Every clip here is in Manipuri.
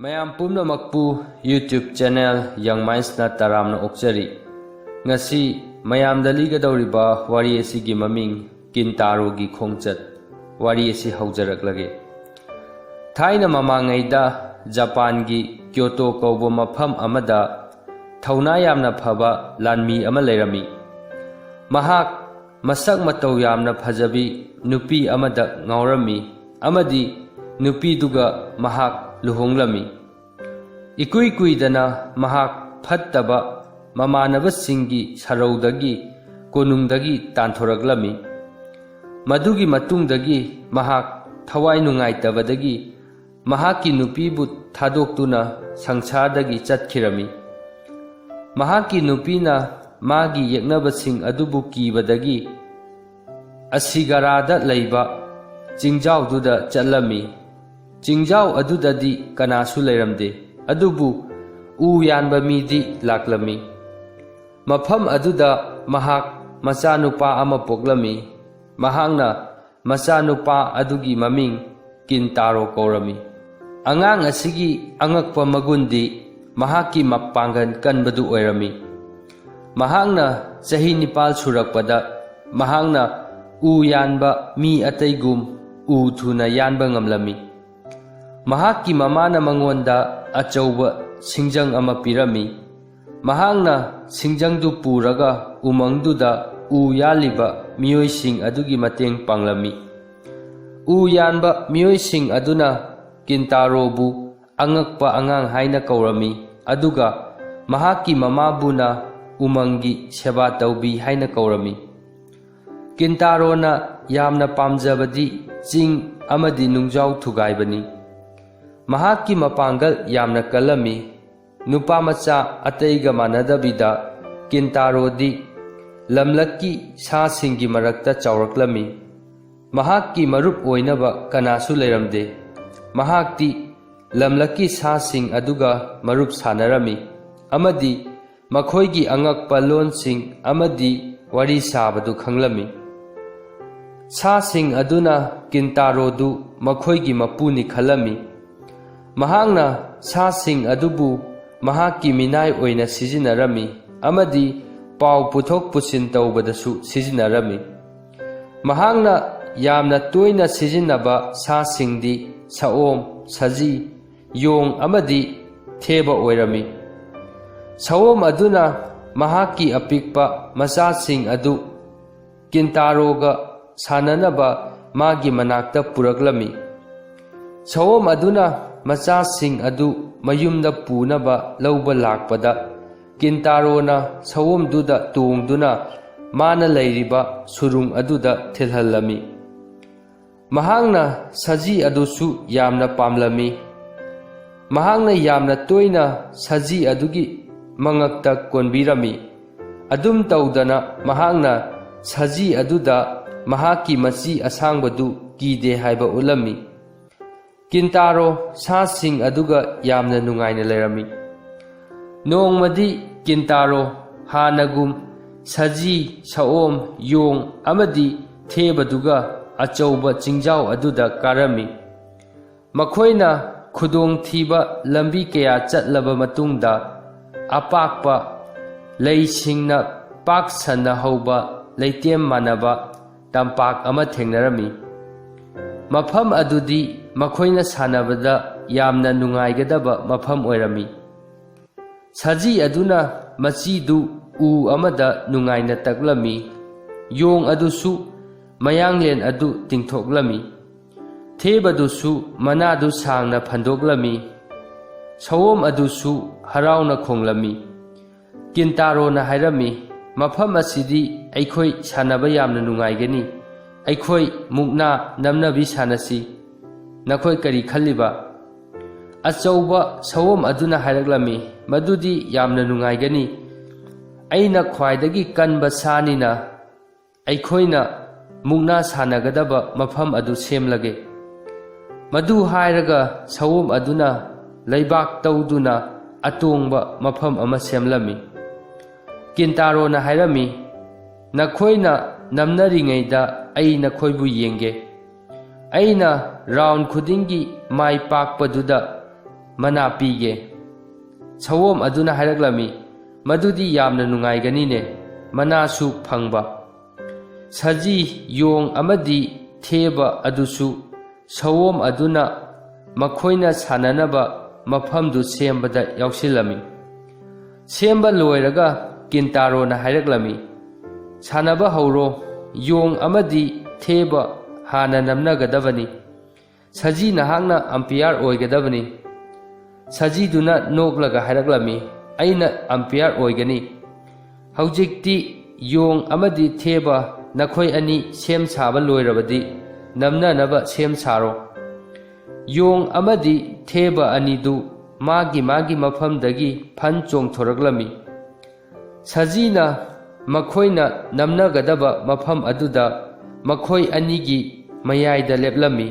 ꯃꯌꯥꯝ ꯄꯨꯝꯅꯃꯛꯄꯨ YouTube channel Young Minds na taramna okjari. Ngasi mayamda ligadawriba wari asigi maming Kintaro gi khongchat wari asi haujaraklage. Thaina mamangayda Japan gi Kyoto kaubo mafam amada thauna yamna phaba lanmi ama leirami. Mahak masak mataw yamna phajabi nupi amada ngaurami amadi nupi duga mahak luhonglami. Ikui kuidana mahak phattaba mamanabasinggi saraudagi konungdagi tanthoraglami. Madugi matungdagi mahak thawai nungaitabadagi mahaki nupibu thadoktuna sangsadagi chatkirami. Mahaki nupina magi yeknabasing adubu kibadagi asigarada leiba jingjau duda chatlami. Jingjau adudadi kanasu leiramde adubu u yanba midi laklami. Mafam aduda mahak machanupa ama poklami. Mahangna machanupa adugi maming Kintaro kaurami. Angang asigi angakpa magundi mahaki mapangan kanbadu oirami. Mahangna chahi nipal surakpada mahangna u yanba mi ataygum u thuna yanba ngamlami. Mahaki mamana mangonda achauba singjang ama pirami. Mahangna singjangdu puraga umangduda u yaliba miyoising adugi mateng panglami. U yanba miyoising aduna Kintaro bu angakpa angang haina kaurami. Aduga mahaki mamabuna umangi seba taubi haina kaurami. Kintaro na yamna pamjabadi ching amadi nungjau thugaibani. Mahaki mapangal yamna kalami. Nupa macha ataiga manadabida Kintaro di lamlaki sa singi marakta chawraklami. Mahaki marup oinaba kanasu leiramde. Mahakti lamlaki sa sing aduga marup sanarami. Amadi makhoigi angakpa lonsing amadi wari sabadu khanglami. Sa sing aduna Kintaro du makhoigi mapuni khalami. Mahangna sa sing adubu mahaki minai oina sijinarami amadi pau puthok pusin taubadasu sijinarami. Mahangna yamna toina sijinaba sa singdi saom, saji, yong amadi theba oirami. Saom aduna mahaki apikpa masasing adu Kintaroga sananaba magi manakta puraklami. Saom aduna masasing adu mayumda punaba lauba lakpada Kintaro na sawom duda tungduna mana leiriba surung aduda thilhallami. Mahangna saji adusu yamna pamlami. Mahangna yamna toina saji adugi mangakta konbirami. Adum taudana mahangna saji aduda mahaki machi asangbadu kide haiba ulami. Kintaro sa sing aduga yamna nungaina leirami. Nongmadi Kintaro hanagum saji saom yong amadi thebaduga achauba jingjau aduda karami. Makhoina khudong thiba lambi kaya chatlaba matungda apakpa leisingna paksanna hauba leitem manaba tampak ama thengnarami. Mafam adudi makhoina sanabada yamna nungaigadaba mafam oirami. Saji aduna machidu u amada nungaina taklami. Yong adusu mayanglen adu tingthoklami. Thebadusu manadu sangna phandoklami. Sawom adusu harauna khonglami. Kintaro na hairami mafam asidi aikhoi sanaba yamna nungaigani. Aikhoi mukna namnabi sanasi. Nakhoi kari khaliba. Achauba sawom aduna hairaklami. Madudi yamna nungaigani. Aina khwaidagi kanba sanina. Aikhoina mukna sanagadaba mafam adu semlage. Madu hairaga sawom aduna leibak tauduna atongba mafam ama semlami. Kintaro na hairami nakhoina namnaringaida aina khoibu yenge. Aina round khudingi mai pakpaduda ꯃꯅꯥ ꯄꯤꯒꯦ? ꯁꯑꯣꯝ ꯑꯗꯨꯅ ꯍꯥꯏꯔꯛꯂꯝꯃꯤ, ꯃꯗꯨꯗꯤ ꯌꯥꯝꯅ ꯅꯨꯡꯉꯥꯏꯒꯅꯤꯅꯦ, ꯃꯅꯥꯁꯨ ꯐꯪꯕ꯫ ꯁꯖꯤ, ꯌꯣꯡ ꯑꯃꯗꯤ ꯊꯦꯕ ꯑꯗꯨꯁꯨ ꯁꯑꯣꯝ ꯑꯗꯨꯅ ꯃꯈꯣꯏꯅ ꯁꯥꯟꯅꯅꯕ ꯃꯐꯝꯗꯨ ꯁꯦꯝꯕꯗ ꯌꯥꯎꯁꯤꯜꯂꯝꯃꯤ꯫ ꯁꯦꯝꯕ ꯂꯣꯏꯔꯒ ꯀꯤꯟꯇꯥꯔꯣꯅ ꯍꯥꯏꯔꯛꯂꯝꯃꯤ, ꯁꯥꯟꯅꯕ ꯍꯧꯔꯣ, ꯌꯣꯡ ꯑꯃꯗꯤ ꯊꯦꯕ ꯍꯥꯟꯅ ꯅꯝꯅꯒꯗꯕꯅꯤ, ꯁꯖꯤ ꯅꯍꯥꯛꯅ ꯑꯝꯄꯤꯌꯥꯔ ꯑꯣꯏꯒꯗꯕꯅꯤ꯫ ꯁꯖꯤꯗꯨꯅ ꯅꯣꯛꯂꯒ ꯍꯥꯏꯔꯛꯂꯝꯃꯤ, ꯑꯩꯅ ꯑꯝꯄꯤꯌꯥꯔ ꯑꯣꯏꯒꯅꯤ꯫ ꯍꯧꯖꯤꯛꯇꯤ ꯌꯣꯡ ꯑꯃꯗꯤ ꯊꯦꯕ ꯅꯈꯣꯏ ꯑꯅꯤ ꯁꯦꯝ ꯁꯥꯕ ꯂꯣꯏꯔꯕꯗꯤ ꯅꯝꯅꯅꯕ ꯁꯦꯝ ꯁꯥꯔꯣ꯫ ꯌꯣꯡ ꯑꯃꯗꯤ ꯊꯦꯕ ꯑꯅꯤꯗꯨ ꯃꯥꯒꯤ ꯃꯐꯝꯗꯒꯤ ꯐꯟ ꯆꯣꯡꯊꯣꯔꯛꯂꯝꯃꯤ꯫ ꯁꯖꯤꯅ ꯃꯈꯣꯏꯅ ꯅꯝꯅꯒꯗꯕ ꯃꯐꯝ ꯑꯗꯨꯗ ꯃꯈꯣꯏ ꯑꯅꯤꯒꯤ ꯃꯌꯥꯏꯗ ꯂꯦꯞꯂꯝꯃꯤ꯫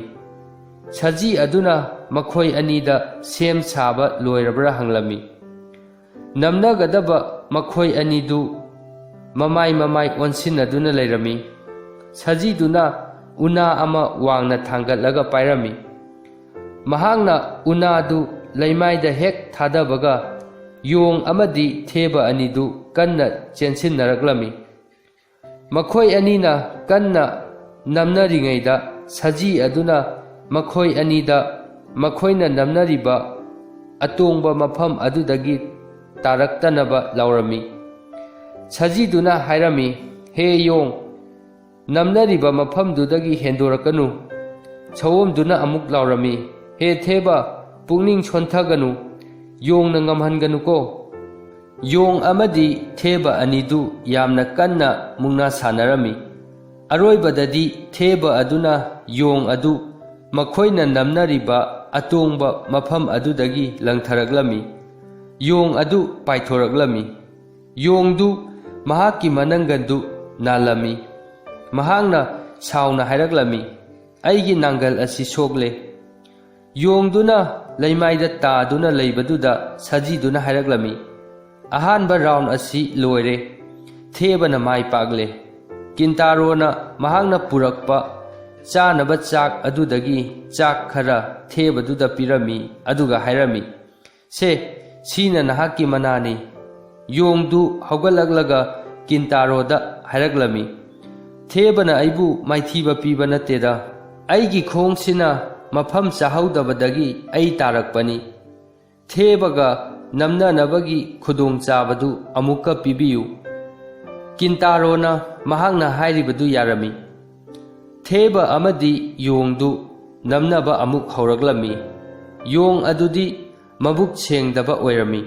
ꯁꯖꯤ ꯑꯗꯨꯅ ꯃꯈꯣꯏ ꯑꯅꯤꯗ ꯁꯦꯝ ꯁꯥꯕ ꯂꯣꯏꯔꯕ꯭ꯔꯥ ꯍꯪꯂꯝꯃꯤ꯫ ꯅꯝꯅꯒꯗꯕ ꯃꯈꯣꯏ ꯑꯅꯤꯗꯨ ꯃꯃꯥꯏ ꯑꯣꯟꯁꯤꯟꯅꯗꯨꯅ ꯂꯩꯔꯝꯃꯤ꯫ ꯁꯖꯤꯗꯨꯅ ꯎꯅꯥ ꯑꯃ ꯋꯥꯡꯅ ꯊꯥꯡꯒꯠꯂꯒ ꯄꯥꯏꯔꯝꯃꯤ꯫ ꯃꯍꯥꯛꯅ ꯎꯅꯥꯗꯨ ꯂꯩꯃꯥꯏꯗ ꯍꯦꯛ ꯊꯥꯗꯕꯒ ꯌꯣꯡ ꯑꯃꯗꯤ ꯊꯦꯕ ꯑꯅꯤꯗꯨ ꯀꯟꯅ ꯆꯦꯟꯁꯤꯟꯅꯔꯛꯂꯝꯃꯤ꯫ ꯃꯈꯣꯏ ꯑꯅꯤꯅ ꯀꯟꯅ ꯅꯝꯅꯔꯤꯉꯩꯗ ꯁꯖꯤ ꯑꯗꯨꯅ ꯃꯈꯣꯏ ꯑꯅꯤꯗ ꯃꯈꯣꯏꯅ ꯅꯝꯅꯔꯤꯕ ꯑꯇꯣꯡꯕ ꯃꯐꯝ ꯑꯗꯨꯗꯒꯤ ꯇꯥꯔꯛꯇꯅꯕ ꯂꯥꯎꯔꯝꯃꯤ꯫ ꯁꯖꯤꯗꯨꯅ ꯍꯥꯏꯔꯝꯃꯤ, ꯍꯦ ꯌꯣꯡ, ꯅꯝꯅꯔꯤꯕ ꯃꯐꯝꯗꯨꯗꯒꯤ ꯍꯦꯟꯗꯣꯔꯛꯀꯅꯨ꯫ ꯁꯑꯣꯝꯗꯨꯅ ꯑꯃꯨꯛ ꯂꯥꯎꯔꯝꯃꯤ, ꯍꯦ ꯊꯦꯕ, ꯄꯨꯛꯅꯤꯡ ꯁꯣꯟꯊꯒꯅꯨ, ꯌꯣꯡꯅ ꯉꯝꯍꯟꯒꯅꯨꯀꯣ꯫ ꯌꯣꯡ ꯑꯃꯗꯤ ꯊꯦꯕ ꯑꯅꯤꯗꯨ ꯌꯥꯝꯅ ꯀꯟꯅ ꯃꯨꯛꯅꯥ ꯁꯥꯟꯅꯔꯝꯃꯤ꯫ ꯑꯔꯣꯏꯕꯗꯗꯤ ꯊꯦꯕ ꯑꯗꯨꯅ ꯌꯣꯡ ꯑꯗꯨ ꯃꯈꯣꯏꯅ ꯅꯝꯅꯔꯤꯕ ꯑꯇꯣꯡꯕ ꯃꯐꯝ ꯑꯗꯨꯗꯒꯤ ꯂꯪꯊꯔꯛꯂꯝꯃꯤ꯫ ꯌꯣꯡ ꯑꯗꯨ ꯄꯥꯏꯊꯣꯔꯛꯂꯝꯃꯤ꯫ ꯌꯣꯡꯗꯨ ꯃꯍꯥꯛꯀꯤ ꯃꯅꯪꯒꯟꯗꯨ ꯅꯥꯜꯂꯝꯃꯤ꯫ ꯃꯍꯥꯛꯅ ꯁꯥꯎꯅ ꯍꯥꯏꯔꯛꯂꯝꯃꯤ, ꯑꯩꯒꯤ ꯅꯥꯡꯒꯜ ꯑꯁꯤ ꯁꯣꯛꯂꯦ꯫ ꯌꯣꯡꯗꯨꯅ ꯂꯩꯃꯥꯏꯗ ꯇꯥꯗꯨꯅ ꯂꯩꯕꯗꯨꯗ ꯁꯖꯤꯗꯨꯅ ꯍꯥꯏꯔꯛꯂꯝꯃꯤ, ꯑꯍꯥꯟꯕ ꯔꯥꯎꯟ ꯑꯁꯤ ꯂꯣꯏꯔꯦ, ꯊꯦꯕꯅ ꯃꯥꯏ ꯄꯥꯛꯂꯦ꯫ ꯀꯤꯟꯇꯥꯔꯣꯅ ꯃꯍꯥꯛꯅ ꯄꯨꯔꯛꯄ ꯆꯥꯅꯕ ꯆꯥꯛ ꯑꯗꯨꯗꯒꯤ ꯆꯥꯛ ꯈꯔ ꯊꯦꯕꯗꯨꯗ ꯄꯤꯔꯝꯃꯤ, ꯑꯗꯨꯒ ꯍꯥꯏꯔꯝꯃꯤ, ꯁꯦ, ꯁꯤꯅ ꯅꯍꯥꯛꯀꯤ ꯃꯅꯥꯅꯤ꯫ ꯌꯣꯡꯗꯨ ꯍꯧꯒꯠꯂꯛꯂꯒ ꯀꯤꯟꯇꯥꯔꯣꯗ ꯍꯥꯏꯔꯛꯂꯝꯃꯤ, ꯊꯦꯕꯅ ꯑꯩꯕꯨ ꯃꯥꯏꯊꯤꯕ ꯄꯤꯕ ꯅꯠꯇꯦꯗ, ꯑꯩꯒꯤ ꯈꯣꯡꯁꯤꯅ ꯃꯐꯝ ꯆꯥꯍꯧꯗꯕꯗꯒꯤ ꯑꯩ ꯇꯥꯔꯛꯄꯅꯤ꯫ ꯊꯦꯕꯒ ꯅꯝꯅꯅꯕꯒꯤ ꯈꯨꯗꯣꯡꯆꯥꯕꯗꯨ ꯑꯃꯨꯛꯀ ꯄꯤꯕꯤꯌꯨ꯫ ꯀꯤꯟꯇꯥꯔꯣꯅ ꯃꯍꯥꯛꯅ ꯍꯥꯏꯔꯤꯕꯗꯨ ꯌꯥꯔꯝꯃꯤ꯫ ꯊꯦꯕ ꯑꯃꯗꯤ ꯌꯣꯡꯗꯨ ꯅꯝꯅꯕ ꯑꯃꯨꯛ ꯍꯧꯔꯛꯂꯝꯃꯤ꯫ ꯌꯣꯡ ꯑꯗꯨꯗꯤ ꯃꯕꯨꯛ ꯁꯦꯡꯗꯕ ꯑꯣꯏꯔꯝꯃꯤ꯫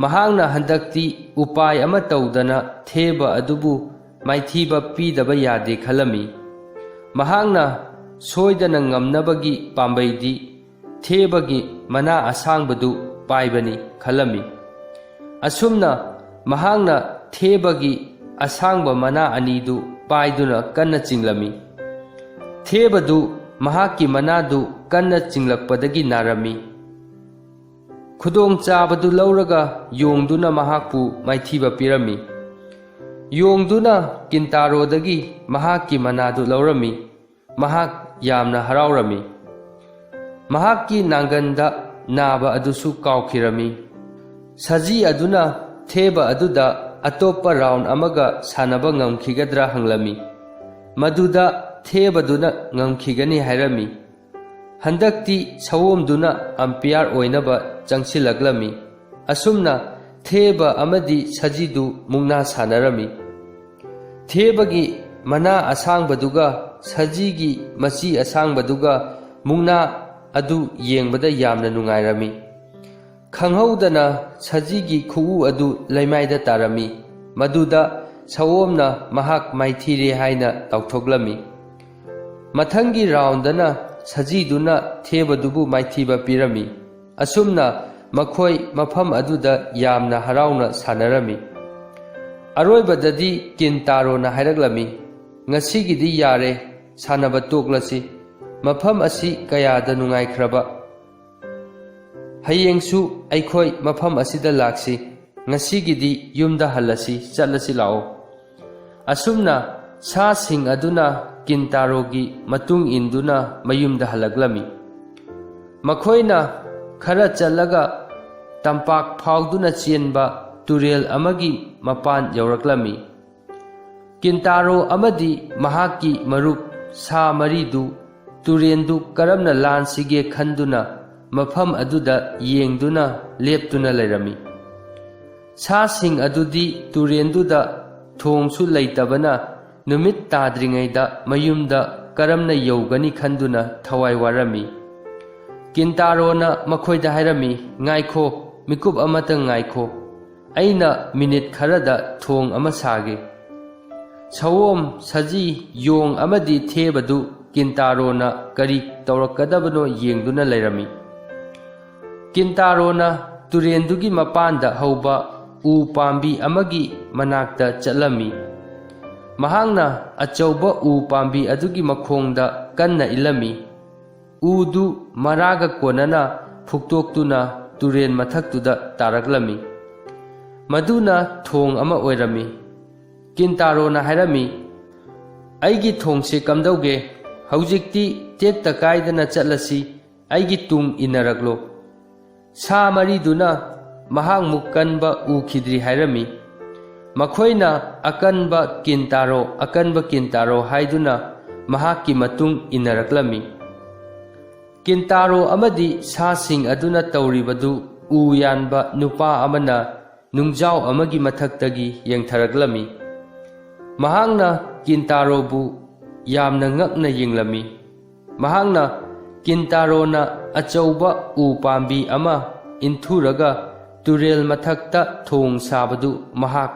ꯃꯍꯥꯛꯅ ꯍꯟꯗꯛꯇꯤ ꯎꯄꯥꯏ ꯑꯃ ꯇꯧꯗꯅ ꯊꯦꯕ ꯑꯗꯨꯕꯨ ꯃꯥꯏꯊꯤꯕ ꯄꯤꯗꯕ ꯌꯥꯗꯦ ꯈꯜꯂꯝꯃꯤ꯫ ꯃꯍꯥꯛꯅ ꯁꯣꯏꯗꯅ ꯉꯝꯅꯕꯒꯤ ꯄꯥꯝꯕꯩꯗꯤ ꯊꯦꯕꯒꯤ ꯃꯅꯥ ꯑꯁꯥꯡꯕꯗꯨ ꯄꯥꯏꯕꯅꯤ ꯈꯜꯂꯝꯃꯤ꯫ ꯑꯁꯨꯝꯅ ꯃꯍꯥꯛꯅ ꯊꯦꯕꯒꯤ ꯑꯁꯥꯡꯕ ꯃꯅꯥ ꯑꯅꯤꯗꯨ ꯄꯥꯏꯗꯨꯅ ꯀꯟꯅ ꯆꯤꯡꯂꯝꯃꯤ꯫ ꯊꯦꯕꯗꯨ ꯃꯍꯥꯛꯀꯤ ꯃꯅꯥꯗꯨ ꯀꯟꯅ ꯆꯤꯡꯂꯛꯄꯗꯒꯤ ꯅꯥꯔꯝꯃꯤ꯫ ꯈꯨꯗꯣꯡꯆꯥꯕꯗꯨ ꯂꯧꯔꯒ ꯌꯣꯡꯗꯨꯅ ꯃꯍꯥꯛꯄꯨ ꯃꯥꯏꯊꯤꯕ ꯄꯤꯔꯝꯃꯤ꯫ ꯌꯣꯡꯗꯨꯅ ꯀꯤꯟꯇꯥꯔꯣꯗꯒꯤ ꯃꯍꯥꯛꯀꯤ ꯃꯅꯥꯗꯨ ꯂꯧꯔꯝꯃꯤ꯫ ꯃꯍꯥꯛ ꯌꯥꯝꯅ ꯍꯔꯥꯎꯔꯝꯃꯤ꯫ ꯃꯍꯥꯛꯀꯤ ꯅꯥꯡꯒꯟꯗ ꯅꯥꯕ ꯑꯗꯨꯁꯨ ꯀꯥꯎꯈꯤꯔꯝꯃꯤ꯫ ꯁꯖꯤ ꯑꯗꯨꯅ ꯊꯦꯕ ꯑꯗꯨꯗ ꯑꯇꯣꯞꯄ ꯔꯥꯎꯟ ꯑꯃꯒ ꯁꯥꯟꯅꯕ ꯉꯝꯈꯤꯒꯗ꯭ꯔꯥ ꯍꯪꯂꯝꯃꯤ꯫ ꯃꯗꯨꯗ ꯊꯦꯕꯗꯨꯅ ꯉꯝꯈꯤꯒꯅꯤ ꯍꯥꯏꯔꯝꯃꯤ꯫ ꯍꯟꯗꯛꯇꯤ ꯁꯑꯣꯝꯗꯨꯅ ꯑꯝꯄꯤꯌꯥꯔ ꯑꯣꯏꯅꯕ ꯆꯪꯁꯤꯜꯂꯛꯂꯝꯃꯤ꯫ ꯑꯁꯨꯝꯅ ꯊꯦꯕ ꯑꯃꯗꯤ ꯁꯖꯤꯗꯨ ꯃꯨꯛꯅꯥ ꯁꯥꯟꯅꯔꯝꯃꯤ꯫ ꯊꯦꯕꯒꯤ ꯃꯅꯥ ꯑꯁꯥꯡꯕꯗꯨꯒ ꯁꯖꯤꯒꯤ ꯃꯆꯤ ꯑꯁꯥꯡꯕꯗꯨꯒ ꯃꯨꯛꯅꯥ ꯑꯗꯨ ꯌꯦꯡꯕꯗ ꯌꯥꯝꯅ ꯅꯨꯡꯉꯥꯏꯔꯝꯃꯤ꯫ ꯈꯪꯍꯧꯗꯅ ꯁꯖꯤꯒꯤ ꯈꯨꯎ ꯑꯗꯨ ꯂꯩꯃꯥꯏꯗ ꯇꯥꯔꯝꯃꯤ꯫ ꯃꯗꯨꯗ ꯁꯑꯣꯝꯅ ꯃꯍꯥꯛ ꯃꯥꯏꯊꯤꯔꯦ ꯍꯥꯏꯅ ꯂꯥꯎꯊꯣꯛꯂꯝꯃꯤ꯫ ꯃꯊꯪꯒꯤ ꯔꯥꯎꯟꯗꯅ ꯁꯖꯤꯗꯨꯅ ꯊꯦꯕꯗꯨꯕꯨ ꯃꯥꯏꯊꯤꯕ ꯄꯤꯔꯝꯃꯤ꯫ ꯑꯁꯨꯝꯅ ꯃꯈꯣꯏ ꯃꯐꯝ ꯑꯗꯨꯗ ꯌꯥꯝꯅ ꯍꯔꯥꯎꯅ ꯁꯥꯟꯅꯔꯝꯃꯤ꯫ ꯑꯔꯣꯏꯕꯗꯗꯤ ꯀꯤꯟꯇꯥꯔꯣꯅ ꯍꯥꯏꯔꯛꯂꯝꯃꯤ, ꯉꯁꯤꯒꯤꯗꯤ ꯌꯥꯔꯦ, ꯁꯥꯟꯅꯕ ꯇꯣꯛꯂꯁꯤ, ꯃꯐꯝ ꯑꯁꯤ ꯀꯌꯥꯗ ꯅꯨꯡꯉꯥꯏꯈ꯭ꯔꯕ, ꯍꯌꯦꯡꯁꯨ ꯑꯩꯈꯣꯏ ꯃꯐꯝ ꯑꯁꯤꯗ ꯂꯥꯛꯁꯤ, ꯉꯁꯤꯒꯤꯗꯤ ꯌꯨꯝꯗ ꯍꯜꯂꯁꯤ, ꯆꯠꯂꯁꯤ ꯂꯥꯛꯑꯣ꯫ ꯑꯁꯨꯝꯅ ꯁꯥꯁꯤꯡ ꯑꯗꯨꯅ ꯀꯤꯟꯇꯥꯔꯣꯒꯤ ꯃꯇꯨꯡ ꯏꯟꯗꯨꯅ ꯃꯌꯨꯝꯗ ꯍꯜꯂꯛꯂꯝꯃꯤ꯫ ꯃꯈꯣꯏꯅ खरा चलगा तंपाक फाउदुना चेनबा तुरेल अमगी मपान यौरक्लमी किंतारो अमदी महाकी मरुप सा मरीदु तुरेंदु करमना लानसिगे खंदुना मफम अदुदा येंगदुना लेप्तुना लेरमी सासिंग अदुदी तुरेंदुदा थोंगसु लैतबना नुमित ताद्रिङैदा मयुमदा करमना यौगनी खंदुना थवाई वारमी किंतारोना मखोइदा हायरमी ngaiko मिकुप अमता ngaiko अइना मिनिट खरदा थोंग अमा सागे सवोम सजी योंग अमदी थेबदु किंतारोना करी तौरकदबनो येंगदुना लेरमी किंतारोना तुरेंदुगी मपानदा हौबा उ पांबी अमगी मनाक्ता चलमी महांगना अचौबा उ पांबी अदुगी मखोंगदा कन्ना इलमी उदु मरागा कोनना फुक्तोक्तुना तुरेन मथक्तुदा तारकलमी मदुना थोंग अमा ओइरमी किंतारोना हायरमी अइगी थोंगसे कमदौगे हौजिक्ति तेक्ता कायदना चलसी अइगी तुंग इनरकलो सा मरीदुना महांग मुक्कनबा उखिद्री हायरमी मखोइना अकनबा किंतारो हायदुना महाकी मतुंग इनरकलमी किंतारो अमदी सासिंग अदुना तौरिबदु उ यानबा नुपा अमना नुंगजाव अमगी मथक्तगी येंगथरकलमी महांगना किंतारोबु यामना ngakna yinglami mahangna kintarona achauba u pambi ama inthuraga turel mathakta thong sabadu mahak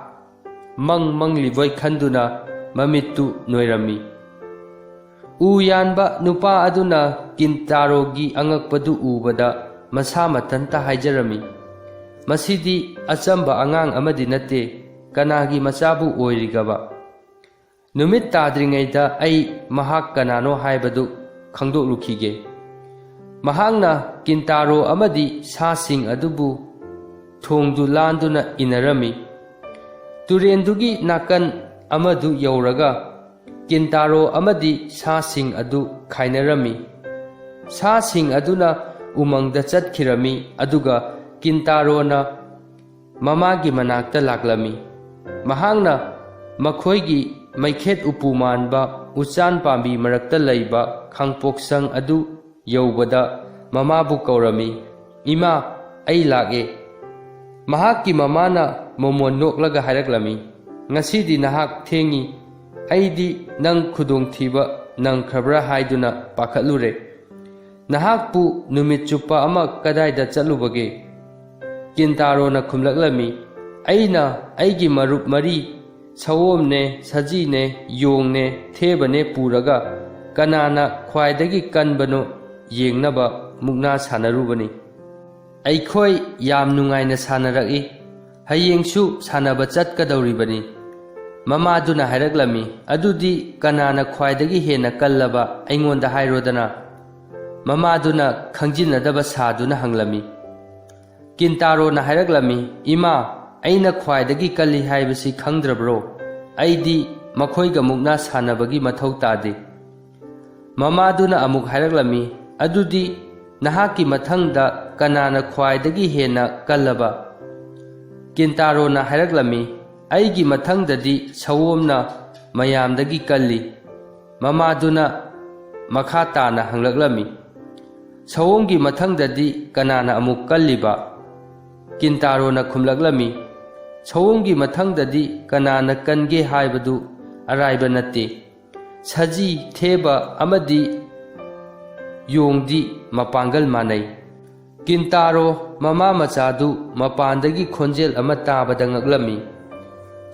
mangliboi khanduna mamittu noirami u yanba nupa aduna kintarogi angakpadu ubada masa matanta haijarami masidi achamba angang amadi nate kanagi machabu oirigaba नुमित ताद्रिङैदा अई महाक कनानो हाइबदु खंदोक्लुखिगे महांगना किंतारो अमदी सासिंग अदुबु थोंगदु लांदुना इनरमी तुरेंदुगी नाकन अमदु यौरगा किंतारो अमदी सासिंग अदु खाइनरमी सासिंग अदुना उमंगदा चतखिरमी अदुगा किंतारोना ममागी मनाक्ता लाक्लमी महांगना मखोइगी मैखेत उपु मानबा उचान पांबी मरक्ता लैबा खांगपोक्संग अदु यौबदा ममाबु कौरमी इमा अई लागे महाकी ममाना मोमोन नोक्लगा हायरक्लमी ngasidi nahak thengi aidi nang khudong thiba nang khabra haiduna pakhatlure nahak pu numit chupa ama kadai da chalubage kintaro na khumlaklami aina aigi marup mari sawom ne saji ne yong ne thebane puraga kanana khwaidagi kanbano yengnaba mukna sanarubani aikhoi yam nungaina sanaraki hayengsu sanaba chatkadawribani mamaduna hairaklami adudi kanana khwaidagi hena kallaba aingonda hairodana mamaduna khangjinadaba saduna hanglami kintaro na hairaklami ima aina khwaidagi kalli haibasi khangdrabro aidi makhoiga mukna sanabagi mathau tade mamaduna amuk hairaklami adudi nahaki mathangda kanana khwaidagi hena kallaba kintaro na hairaklami aigi mathangdadi sawomna mayamdagi kalli mamaduna makha tana hanglaklami sawomgi mathangdadi kanana amuk kalliba kintaro na khumlaklami sawomgi mathangdadi kanana kange haibadu araiba natte saji theba amadi yongdi mapangal manai kintaro mama machadu mapandagi khonjel ama tabada ngaklami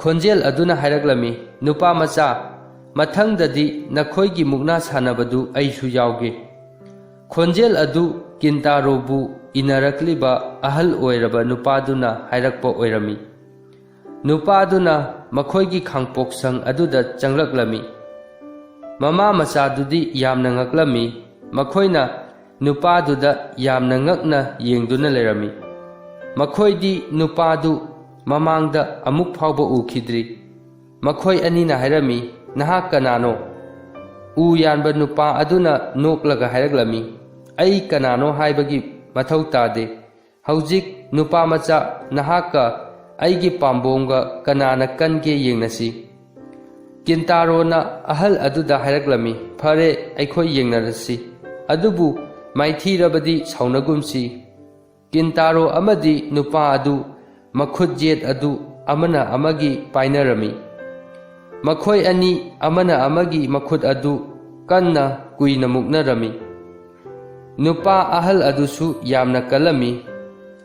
khonjel aduna hairaklami nupa macha mathangdadi nakhoigi mukna sanabadu aisu yauge khonjel adu kintaro bu inarakliba ahal oiraba nupaduna hairakpa oirami nupaduna makhoigi khangpoksang aduda changlaklami mama machadudi yamna ngaklami makhoina nupaduda yamna ngakna yengduna lerami makhoidi nupadu mamangda amuk phawba ukhidri makhoi anina hairami nahak kanano u yanba nupa aduna noklaga hairaklami ai kanano haibagi ꯃꯊꯧ ꯇꯥꯗꯦ꯫ ꯍꯧꯖꯤꯛ ꯅꯨꯄꯥ ꯃꯆꯥ ꯅꯍꯥꯛꯀ ꯑꯩꯒꯤ ꯄꯥꯝꯕꯣꯝꯒ ꯀꯅꯥꯅ ꯀꯟꯒꯦ ꯌꯦꯡꯅꯁꯤ꯫ ꯀꯤꯟꯇꯥꯔꯣꯅ ꯑꯍꯜ ꯑꯗꯨꯗ ꯍꯥꯏꯔꯛꯂꯝꯃꯤ, ꯐꯔꯦ, ꯑꯩꯈꯣꯏ ꯌꯦꯡꯅꯔꯁꯤ, ꯑꯗꯨꯕꯨ ꯃꯥꯏꯊꯤꯔꯕꯗꯤ ꯁꯥꯎꯅꯒꯨꯝꯁꯤ꯫ ꯀꯤꯟꯇꯥꯔꯣ ꯑꯃꯗꯤ ꯅꯨꯄꯥ ꯑꯗꯨ ꯃꯈꯨꯠ ꯌꯦꯠ ꯑꯗꯨ ꯑꯃꯅ ꯑꯃꯒꯤ ꯄꯥꯏꯅꯔꯝꯃꯤ꯫ ꯃꯈꯣꯏ ꯑꯅꯤ ꯑꯃꯅ ꯑꯃꯒꯤ ꯃꯈꯨꯠ ꯑꯗꯨ ꯀꯟꯅ ꯀꯨꯏꯅ ꯃꯨꯛꯅꯔꯝꯃꯤ꯫ ꯅꯨꯄꯥ ꯑꯍꯜ ꯑꯗꯨꯁꯨ ꯌꯥꯝꯅ ꯀꯜꯂꯝꯃꯤ꯫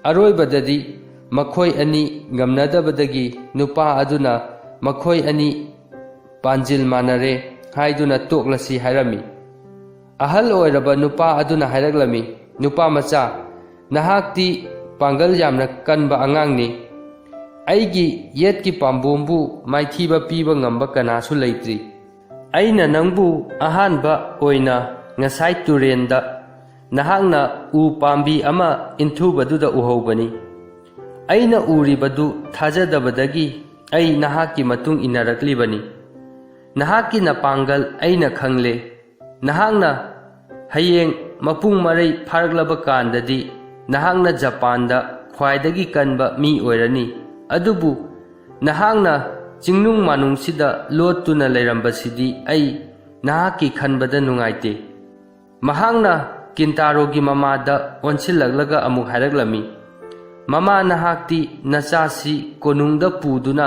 ꯑꯔꯣꯏꯕꯗꯗꯤ ꯃꯈꯣꯏ ꯑꯅꯤ ꯉꯝꯅꯗꯕꯗꯒꯤ ꯅꯨꯄꯥ ꯑꯗꯨꯅ ꯃꯈꯣꯏ ꯑꯅꯤ ꯄꯥꯟꯖꯤꯜ ꯃꯥꯟꯅꯔꯦ ꯍꯥꯏꯗꯨꯅ ꯇꯣꯛꯂꯁꯤ ꯍꯥꯏꯔꯝꯃꯤ꯫ ꯑꯍꯜ ꯑꯣꯏꯔꯕ ꯅꯨꯄꯥ ꯑꯗꯨꯅ ꯍꯥꯏꯔꯛꯂꯝꯃꯤ, ꯅꯨꯄꯥ ꯃꯆꯥ, ꯅꯍꯥꯛꯇꯤ ꯄꯥꯡꯒꯜ ꯌꯥꯝꯅ ꯀꯟꯕ ꯑꯉꯥꯡꯅꯤ꯫ ꯑꯩꯒꯤ ꯌꯦꯠꯀꯤ ꯄꯥꯝꯕꯣꯝꯕꯨ ꯃꯥꯏꯊꯤꯕ ꯄꯤꯕ ꯉꯝꯕ ꯀꯅꯥꯁꯨ ꯂꯩꯇ꯭ꯔꯤ꯫ ꯑꯩꯅ ꯅꯪꯕꯨ ꯑꯍꯥꯟꯕ ꯑꯣꯏꯅ ꯉꯁꯥꯏ ꯇꯨꯔꯦꯟꯗ ꯅꯍꯥꯛꯅ ꯎ ꯄꯥꯝꯕꯤ ꯑꯃ ꯏꯟꯊꯨꯕꯗꯨꯗ ꯎꯍꯧꯕꯅꯤ꯫ ꯑꯩꯅ ꯎꯔꯤꯕꯗꯨ ꯊꯥꯖꯗꯕꯗꯒꯤ ꯑꯩ ꯅꯍꯥꯛꯀꯤ ꯃꯇꯨꯡ ꯏꯟꯅꯔꯛꯂꯤꯕꯅꯤ꯫ ꯅꯍꯥꯛꯀꯤ ꯅꯄꯥꯡꯒꯜ ꯑꯩꯅ ꯈꯪꯂꯦ꯫ ꯅꯍꯥꯛꯅ ꯍꯌꯦꯡ ꯃꯄꯨꯡ ꯃꯔꯩ ꯐꯥꯔꯛꯂꯕ ꯀꯥꯟꯗꯗꯤ ꯅꯍꯥꯛꯅ ꯖꯄꯥꯟꯗ ꯈ꯭ꯋꯥꯏꯗꯒꯤ ꯀꯟꯕ ꯃꯤ ꯑꯣꯏꯔꯅꯤ꯫ ꯑꯗꯨꯕꯨ ꯅꯍꯥꯛꯅ ꯆꯤꯡꯅꯨꯡ ꯃꯥꯅꯨꯡꯁꯤꯗ ꯂꯣꯠꯇꯨꯅ ꯂꯩꯔꯝꯕꯁꯤꯗꯤ ꯑꯩ ꯅꯍꯥꯛꯀꯤ ꯈꯟꯕꯗ ꯅꯨꯡꯉꯥꯏꯇꯦ꯫ ꯃꯍꯥꯛꯅ ꯀꯤꯟꯇꯥꯔꯣꯒꯤ ꯃꯃꯥꯗ ꯑꯣꯟꯁꯤꯜꯂꯛꯂꯒ ꯑꯃꯨꯛ ꯍꯥꯏꯔꯛꯂꯝꯃꯤ, ꯃꯃꯥ, ꯅꯍꯥꯛꯇꯤ ꯅꯆꯥꯁꯤ ꯀꯣꯅꯨꯡꯗ ꯄꯨꯗꯨꯅ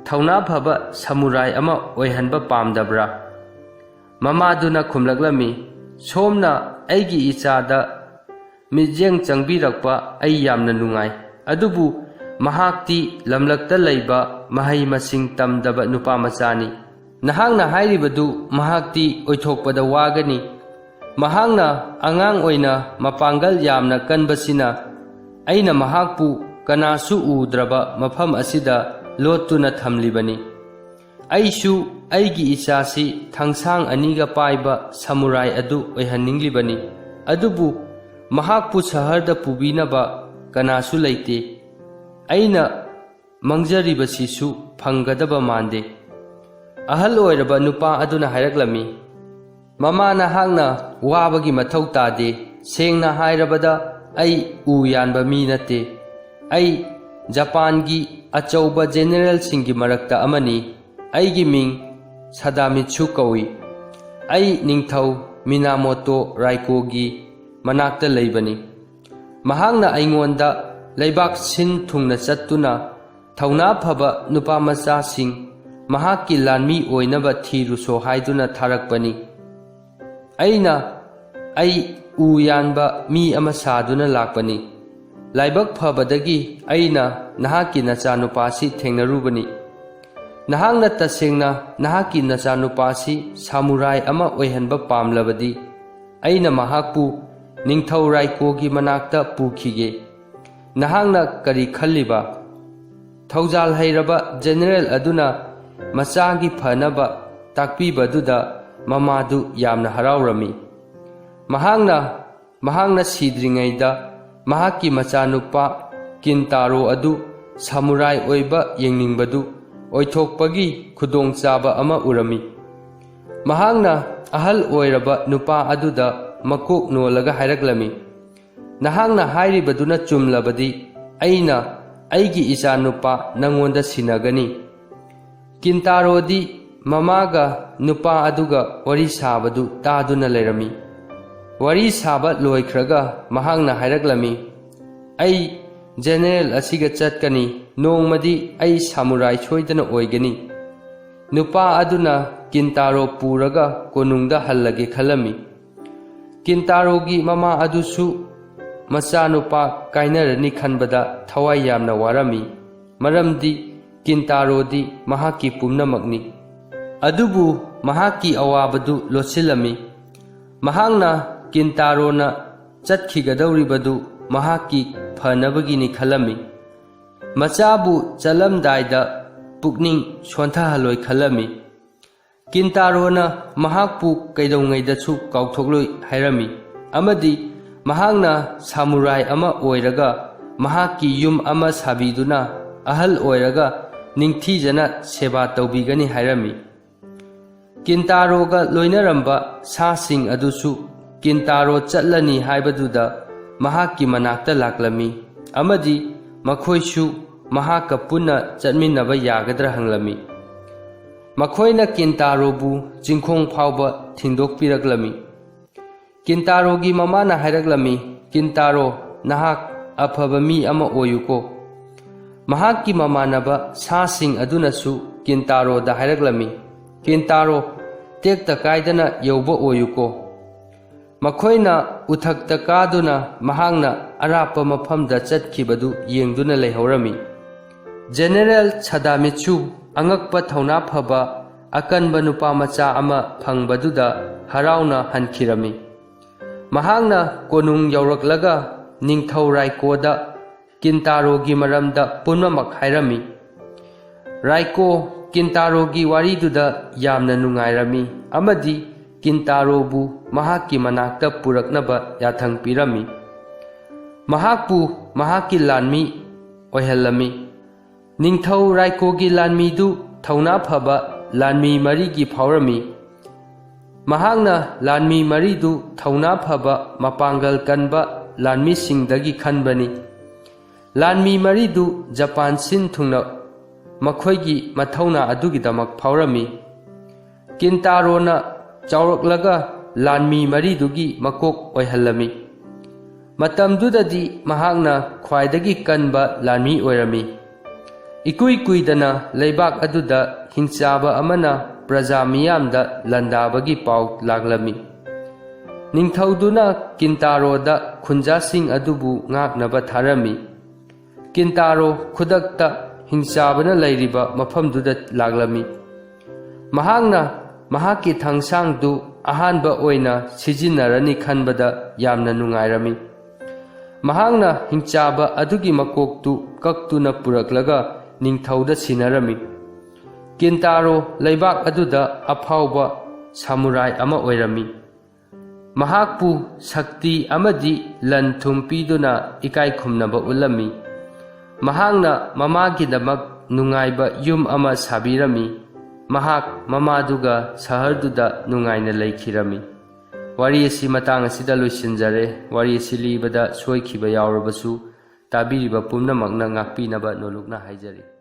ꯊꯧꯅꯥ ꯐꯕ ꯁꯃꯨꯔꯥꯏ ꯑꯃ ꯑꯣꯏꯍꯟꯕ ꯄꯥꯝꯗꯕ꯭ꯔꯥ? ꯃꯃꯥꯗꯨꯅ ꯈꯨꯝꯂꯛꯂꯝꯃꯤ, ꯁꯣꯝꯅ ꯑꯩꯒꯤ ꯏꯆꯥꯗ ꯃꯤꯠꯌꯦꯡ ꯆꯪꯕꯤꯔꯛꯄ ꯑꯩ ꯌꯥꯝꯅ ꯅꯨꯡꯉꯥꯏ꯫ ꯑꯗꯨꯕꯨ ꯃꯍꯥꯛꯇꯤ ꯂꯝꯂꯛꯇ ꯂꯩꯕ ꯃꯍꯩ ꯃꯁꯤꯡ ꯇꯝꯗꯕ ꯅꯨꯄꯥ ꯃꯆꯥꯅꯤ꯫ ꯅꯍꯥꯛꯅ ꯍꯥꯏꯔꯤꯕꯗꯨ ꯃꯍꯥꯛꯇꯤ ꯑꯣꯏꯊꯣꯛꯄꯗ ꯋꯥꯒꯅꯤ꯫ ꯃꯍꯥꯛꯅ ꯑꯉꯥꯡ ꯑꯣꯏꯅ ꯃꯄꯥꯡꯒꯜ ꯌꯥꯝꯅ ꯀꯟꯕꯁꯤꯅ ꯑꯩꯅ ꯃꯍꯥꯛꯄꯨ ꯀꯅꯥꯁꯨ ꯎꯗ꯭ꯔꯕ ꯃꯐꯝ ꯑꯁꯤꯗ ꯂꯣꯠꯇꯨꯅ ꯊꯝꯂꯤꯕꯅꯤ꯫ ꯑꯩꯁꯨ ꯑꯩꯒꯤ ꯏꯆꯥꯁꯤ ꯊꯥꯡꯁꯥꯡ ꯑꯅꯤꯒ ꯄꯥꯏꯕ ꯁꯃꯨꯔꯥꯏ ꯑꯗꯨ ꯑꯣꯏꯍꯟꯅꯤꯡꯂꯤꯕꯅꯤ꯫ ꯑꯗꯨꯕꯨ ꯃꯍꯥꯛꯄꯨ ꯁꯍꯔꯗ ꯄꯨꯕꯤꯅꯕ ꯀꯅꯥꯁꯨ ꯂꯩꯇꯦ꯫ ꯑꯩꯅ ꯃꯪꯖꯔꯤꯕꯁꯤꯁꯨ ꯐꯪꯒꯗꯕ ꯃꯥꯟꯗꯦ꯫ ꯑꯍꯜ ꯑꯣꯏꯔꯕ ꯅꯨꯄꯥ ꯑꯗꯨꯅ ꯍꯥꯏꯔꯛꯂꯝꯃꯤ, ꯃꯃꯥ, ꯅꯍꯥꯛꯅ ꯋꯥꯕꯒꯤ ꯃꯊꯧ ꯇꯥꯗꯦ꯫ ꯁꯦꯡꯅ ꯍꯥꯏꯔꯕꯗ ꯑꯩ ꯎ ꯌꯥꯟꯕ ꯃꯤ ꯅꯠꯇꯦ꯫ ꯑꯩ ꯖꯄꯥꯟꯒꯤ ꯑꯆꯧꯕ ꯖꯦꯅꯦꯔꯦꯜꯁꯤꯡꯒꯤ ꯃꯔꯛꯇ ꯑꯃꯅꯤ꯫ ꯑꯩꯒꯤ ꯃꯤꯡ ꯁꯥꯗꯥꯃꯤꯠꯁꯨ ꯀꯧꯏ꯫ ꯑꯩ ꯅꯤꯡꯊꯧ ꯃꯤꯅꯥꯃꯣꯇꯣ ꯔꯥꯏꯀꯣꯒꯤ ꯃꯅꯥꯛꯇ ꯂꯩꯕꯅꯤ꯫ ꯃꯍꯥꯛꯅ ꯑꯩꯉꯣꯟꯗ ꯂꯩꯕꯥꯛ ꯁꯤꯟ ꯊꯨꯡꯅ ꯆꯠꯇꯨꯅ ꯊꯧꯅꯥ ꯐꯕ ꯅꯨꯄꯥ ꯃꯆꯥꯁꯤꯡ ꯃꯍꯥꯛꯀꯤ ꯂꯥꯟꯃꯤ ꯑꯣꯏꯅꯕ ꯊꯤꯔꯨꯁꯣ ꯍꯥꯏꯗꯨꯅ ꯊꯥꯔꯛꯄꯅꯤ꯫ ꯑꯩ ꯎ ꯌꯥꯟꯕ ꯃꯤ ꯑꯃ ꯁꯥꯗꯨꯅ ꯂꯥꯛꯄꯅꯤ꯫ ꯂꯥꯏꯕꯛ ꯐꯕꯗꯒꯤ ꯑꯩꯅ ꯅꯍꯥꯛꯀꯤ ꯅꯆꯥꯅꯨꯄꯥꯁꯤ ꯊꯦꯡꯅꯔꯨꯕꯅꯤ꯫ ꯅꯍꯥꯛꯅ ꯇꯁꯦꯡꯅ ꯅꯍꯥꯛꯀꯤ ꯅꯆꯥꯅꯨꯄꯥꯁꯤ ꯁꯥꯃꯨꯔꯥꯏ ꯑꯃ ꯑꯣꯏꯍꯟꯕ ꯄꯥꯝꯂꯕꯗꯤ ꯑꯩꯅ ꯃꯍꯥꯛꯄꯨ ꯅꯤꯡꯊꯧ ꯔꯥꯏꯀꯣꯒꯤ ꯃꯅꯥꯛꯇ ꯄꯨꯈꯤꯒꯦ꯫ ꯅꯍꯥꯛꯅ ꯀꯔꯤ ꯈꯜꯂꯤꯕ? ꯊꯧꯖꯥꯜ ꯍꯩꯔꯕ ꯖꯦꯅꯦꯔꯦꯜ ꯑꯗꯨꯅ ꯃꯆꯥꯒꯤ ꯐꯅꯕ ꯇꯥꯛꯄꯤꯕꯗꯨꯗ ꯃꯃꯥꯗꯨ ꯌꯥꯝꯅ ꯍꯔꯥꯎꯔꯝꯃꯤ꯫ ꯃꯍꯥꯛꯅ ꯁꯤꯗ꯭ꯔꯤꯉꯩꯗ ꯃꯍꯥꯛꯀꯤ ꯃꯆꯥꯅꯨꯄꯥ ꯀꯤꯟꯇꯥꯔꯣ ꯑꯗꯨ ꯁꯃꯨꯔꯥꯏ ꯑꯣꯏꯕ ꯌꯦꯡꯅꯤꯡꯕꯗꯨ ꯑꯣꯏꯊꯣꯛꯄꯒꯤ ꯈꯨꯗꯣꯡꯆꯥꯕ ꯑꯃ ꯎꯔꯝꯃꯤ꯫ ꯃꯍꯥꯛꯅ ꯑꯍꯜ ꯑꯣꯏꯔꯕ ꯅꯨꯄꯥ ꯑꯗꯨꯗ ꯃꯀꯣꯛ ꯅꯣꯜꯂꯒ ꯍꯥꯏꯔꯛꯂꯝꯃꯤ, ꯅꯍꯥꯛꯅ ꯍꯥꯏꯔꯤꯕꯗꯨꯅ ꯆꯨꯝꯂꯕꯗꯤ ꯑꯩꯅ ꯑꯩꯒꯤ ꯏꯆꯥꯅꯨꯄꯥ ꯅꯪꯉꯣꯟꯗ ꯁꯤꯟꯅꯒꯅꯤ꯫ ꯀꯤꯟꯇꯥꯔꯣꯗꯤ ꯃꯃꯥꯒ ꯅꯨꯄా ꯑꯗꯨꯒ ꯋꯥꯔꯤ ꯁꯥꯕꯗꯨ ꯇꯥꯗꯨꯅ ꯂꯩꯔꯝꯃꯤ꯫ ꯋꯥꯔꯤ ꯁꯥꯕ ꯂꯣꯏꯈ꯭ꯔꯒ ꯃꯍꯥꯛꯅ ꯍꯥꯏꯔꯛꯂꯝꯃꯤ, ꯑꯩ ꯖꯦꯅꯦꯔꯦꯜ ꯑꯁꯤꯒ ꯆꯠꯀꯅꯤ꯫ ꯅꯣꯡꯃꯗꯤ ꯑꯩ ꯁꯥꯃꯨꯔꯥꯏ ꯁꯣꯏꯗꯅ ꯑꯣꯏꯒꯅꯤ꯫ ꯅꯨꯄꯥ ꯑꯗꯨꯅ ꯀꯤꯟꯇꯥꯔꯣ ꯄꯨꯔꯒ ꯀꯣꯅꯨꯡꯗ ꯍꯜꯂꯒꯦ ꯈꯜꯂꯝꯃꯤ꯫ ꯀꯤꯟꯇꯥꯔꯣꯒꯤ ꯃꯃꯥ ꯑꯗꯨꯁꯨ ꯃꯆꯥꯅꯨꯄꯥ ꯀꯥꯏꯅꯔꯅꯤ ꯈꯟꯕꯗ ꯊꯋꯥꯏ ꯌꯥꯝꯅ ꯋꯥꯔꯝꯃꯤ꯫ ꯃꯔꯝꯗꯤ ꯀꯤꯟꯇꯥꯔꯣꯗꯤ ꯃꯍꯥꯛꯀꯤ ꯄꯨꯝꯅꯃꯛꯅꯤ꯫ ꯑꯗꯨꯕꯨ ꯃꯍꯥꯛꯀꯤ ꯑꯋꯥꯕꯗꯨ ꯂꯣꯠꯁꯤꯜꯂꯝꯃꯤ꯫ ꯃꯍꯥꯛꯅ ꯀꯤꯟꯇꯥꯔꯣꯅ ꯆꯠꯈꯤꯒꯗꯧꯔꯤꯕꯗꯨ ꯃꯍꯥꯛꯀꯤ ꯐꯅꯕꯒꯤꯅꯤ ꯈꯜꯂꯝꯃꯤ꯫ ꯃꯆꯥꯕꯨ ꯆꯠꯂꯝꯗꯥꯏꯗ ꯄꯨꯛꯅꯤꯡ ꯁꯣꯟꯊꯍꯜꯂꯣꯏ ꯈꯜꯂꯝꯃꯤ꯫ ꯀꯤꯟꯇꯥꯔꯣꯅ ꯃꯍꯥꯛꯄꯨ ꯀꯩꯗꯧꯉꯩꯗꯁꯨ ꯀꯥꯎꯊꯣꯛꯂꯣꯏ ꯍꯥꯏꯔꯝꯃꯤ ꯑꯃꯗꯤ ꯃꯍꯥꯛꯅ ꯁꯥꯃꯨꯔꯥꯏ ꯑꯃ ꯑꯣꯏꯔꯒ ꯃꯍꯥꯛꯀꯤ ꯌꯨꯝ ꯑꯃ ꯁꯥꯕꯤꯗꯨꯅ ꯑꯍꯜ ꯑꯣꯏꯔꯒ ꯅꯤꯡꯊꯤꯖꯅ ꯁꯦꯕꯥ ꯇꯧꯕꯤꯒꯅꯤ ꯍꯥꯏꯔꯝꯃꯤ꯫ ꯀꯤꯟꯇꯥꯔꯣꯒ ꯂꯣꯏꯅꯔꯝꯕ ꯁꯥꯁꯤꯡ ꯑꯗꯨꯁꯨ ꯀꯤꯟꯇꯥꯔꯣ ꯆꯠꯂꯅꯤ ꯍꯥꯏꯕꯗꯨꯗ mahakki manakta laklami amadi makhoisu mahakka punna chatminnaba yagadra hanglami. Makhoina Kintarobu jingkhong phauba thingdokpiraklami. Kintarogi mamana hairaklami, Kintaro nahak afaba mi ama oyuko. Mahakki mamanaba sasing adunasu Kintaroda hairaklami, Kintaro tekta kaidana yauba oyuko. Makhoina uthakta kaduna mahangna arapa mafamda chatkibadu yengduna leihorami. General Chadamitsu angakpa thauna phaba akanba nupa macha ama phangbaduda harauna hankhirami. Mahangna konung yauraklaga ningthau Raikoda Kintarogi maramda punmamak hairami. Raiko Kintarogi wariduda yamna nungairami amadi Kintarobu mahakki manakta puraknaba yathang pirami. Mahakpu mahakki lanmi oihallami. Ningthau Raikogi lanmidu thauna phaba lanmi marigi phaurami. Mahangna lanmi maridu thauna phaba mapangal kanba lanmi singdagi khanbani. Lanmi maridu Japan sin thungna makhoigi mathauna adugidamak phaurami. Kintarona chauraklaga lanmi maridugi makok oihallami. Matamdudadi mahangna khwaidagi kanba lanmi oirami. Ikui kuidana leibak aduda hingchaba amana praja miyamda landabagi pau laglami. Ningthauduna Kintaroda khunjasing adubu ngaknaba tharami. Kintaro khudakta hingchabana leiriba mafamduda laglami. Mahangna mahakki thangsangdu ahanba oina sijinarani khanbada yamna nungairami. Mahangna hingchaba adugi makoktu kaktuna puraklaga ningthauda sinarami. Kintaro leibak aduda afauba samurai ama oirami. Mahakpu sakti amadi lan thumpiduna ikai khumnaba ulami. Mahangna mamagidamak nungaiba yum ama sabirami. Mahak mamaduga saharduda nungaina leikhirami. Wari asi matang asida loisinjare. Wari asi libada soikhiba yaurabasu tabiriba pumnamakna ngakpinaba nolukna haijari.